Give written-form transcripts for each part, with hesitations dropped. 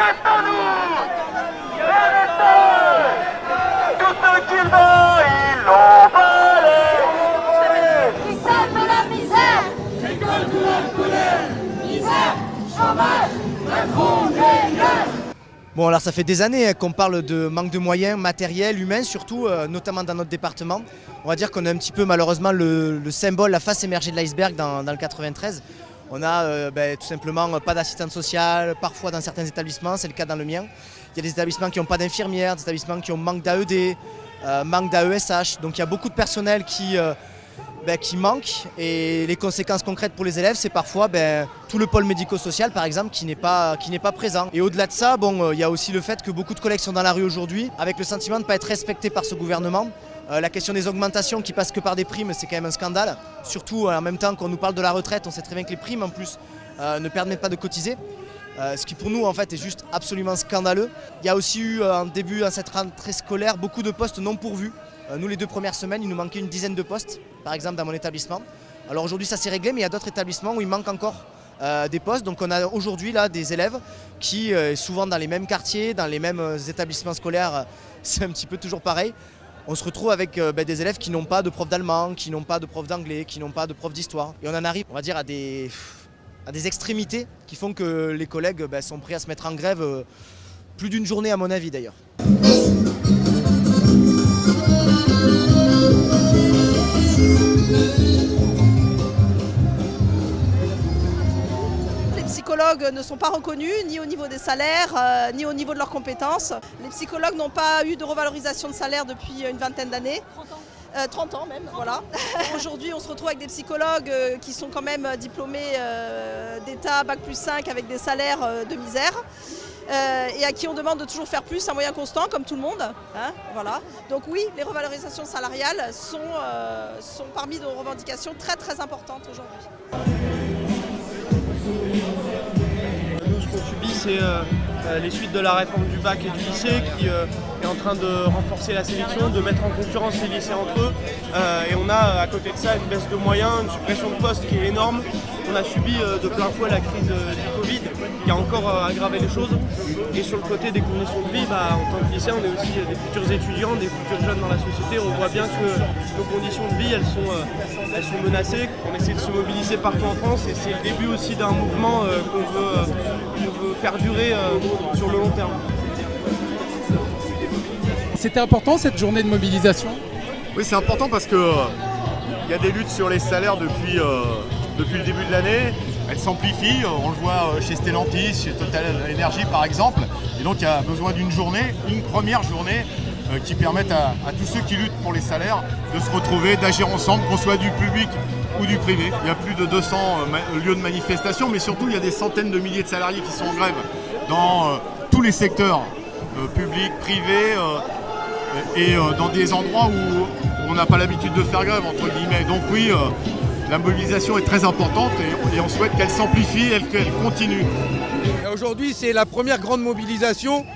est à nous. Arrêtez. Tout ce qu'il veut, il l'en valait. Ils sèment la misère, récoltent la colère, misère, chômage, réfugiés. Bon, alors ça fait des années qu'on parle de manque de moyens matériels, humains surtout, notamment dans notre département. On va dire qu'on est un petit peu malheureusement le symbole, la face émergée de l'iceberg dans le 93. On a tout simplement pas d'assistante sociale, parfois dans certains établissements, c'est le cas dans le mien. Il y a des établissements qui n'ont pas d'infirmières, des établissements qui ont manque d'AED, manque d'AESH. Donc il y a beaucoup de personnel qui manque, et les conséquences concrètes pour les élèves, c'est parfois tout le pôle médico-social par exemple qui n'est pas présent. Et au-delà de ça, il y a aussi le fait que beaucoup de collègues sont dans la rue aujourd'hui avec le sentiment de ne pas être respectés par ce gouvernement. La question des augmentations qui passent que par des primes, c'est quand même un scandale. Surtout en même temps qu'on nous parle de la retraite, on sait très bien que les primes en plus ne permettent pas de cotiser. Ce qui pour nous en fait est juste absolument scandaleux. Il y a aussi eu en début à cette rentrée scolaire beaucoup de postes non pourvus. Nous les 2 premières semaines, il nous manquait une dizaine de postes, par exemple dans mon établissement. Alors aujourd'hui ça s'est réglé, mais il y a d'autres établissements où il manque encore des postes. Donc on a aujourd'hui là des élèves qui, souvent dans les mêmes quartiers, dans les mêmes établissements scolaires, c'est un petit peu toujours pareil. On se retrouve avec des élèves qui n'ont pas de prof d'allemand, qui n'ont pas de prof d'anglais, qui n'ont pas de prof d'histoire. Et on en arrive, on va dire, à des extrémités qui font que les collègues sont prêts à se mettre en grève plus d'une journée à mon avis d'ailleurs. Les psychologues ne sont pas reconnus, ni au niveau des salaires, ni au niveau de leurs compétences. Les psychologues n'ont pas eu de revalorisation de salaire depuis une vingtaine d'années. 30 ans même, voilà. Aujourd'hui, on se retrouve avec des psychologues qui sont quand même diplômés d'État, Bac+5, avec des salaires de misère. Et à qui on demande de toujours faire plus à moyen constant, comme tout le monde. Hein, voilà. Donc oui, les revalorisations salariales sont parmi nos revendications très très importantes aujourd'hui. Nous, ce qu'on subit, c'est les suites de la réforme du bac et du lycée qui est en train de renforcer la sélection, de mettre en concurrence les lycées entre eux. Et on a à côté de ça une baisse de moyens, une suppression de postes qui est énorme. On a subi de plein fouet la crise du Covid qui a encore aggravé les choses. Et sur le côté des conditions de vie, en tant que lycéen, on est aussi des futurs étudiants, des futurs jeunes dans la société. On voit bien que nos conditions de vie, elles sont menacées. On essaie de se mobiliser partout en France et c'est le début aussi d'un mouvement qu'on veut faire durer sur le long terme. C'était important cette journée de mobilisation ? Oui, c'est important parce que y a des luttes sur les salaires depuis le début de l'année. Elles s'amplifient, on le voit chez Stellantis, chez Total Energy par exemple. Et donc il y a besoin d'une journée, une première journée qui permette à tous ceux qui luttent pour les salaires de se retrouver, d'agir ensemble, qu'on soit du public ou du privé. Il y a plus de 200 lieux de manifestation, mais surtout il y a des centaines de milliers de salariés qui sont en grève dans tous les secteurs, publics, privés, et dans des endroits où on n'a pas l'habitude de faire grève, entre guillemets. Donc oui, la mobilisation est très importante et on souhaite qu'elle s'amplifie et qu'elle continue. Aujourd'hui, c'est la première grande mobilisation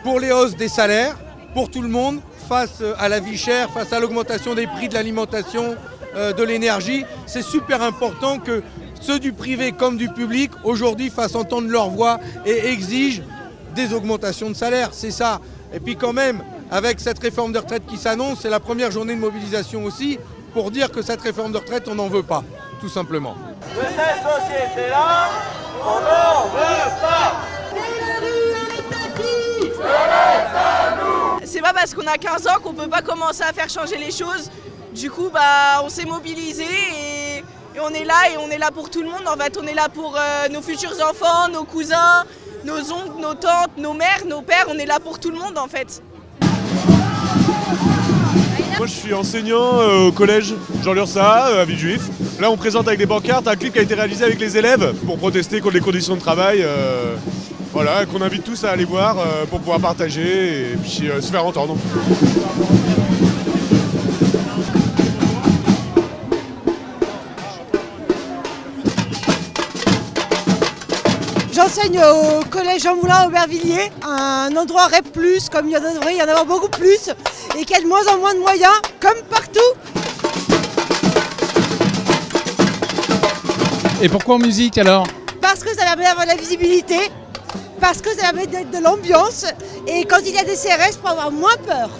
pour les hausses des salaires, pour tout le monde, face à la vie chère, face à l'augmentation des prix de l'alimentation, de l'énergie. C'est super important que ceux du privé comme du public, aujourd'hui, fassent entendre leur voix et exigent des augmentations de salaire. C'est ça. Et puis quand même, avec cette réforme de retraite qui s'annonce, c'est la première journée de mobilisation aussi pour dire que cette réforme de retraite, on n'en veut pas, tout simplement. De cette société-là, on n'en veut pas. C'est pas parce qu'on a 15 ans qu'on peut pas commencer à faire changer les choses. Du coup, on s'est mobilisé et on est là pour tout le monde. En fait, on est là pour nos futurs enfants, nos cousins, nos oncles, nos tantes, nos mères, nos pères. On est là pour tout le monde en fait. Moi je suis enseignant au collège Jean Lursa à Villejuif. Là on présente avec des pancartes un clip qui a été réalisé avec les élèves pour protester contre les conditions de travail. Voilà, qu'on invite tous à aller voir pour pouvoir partager et puis se faire entendre. J'enseigne au collège Jean Moulin à Aubervilliers, un endroit REP+, comme il devrait y en avoir beaucoup plus, et qui a de moins en moins de moyens, comme partout. Et pourquoi en musique alors ? Parce que ça permet d'avoir de la visibilité, parce que ça permet d'être de l'ambiance et quand il y a des CRS, pour avoir moins peur.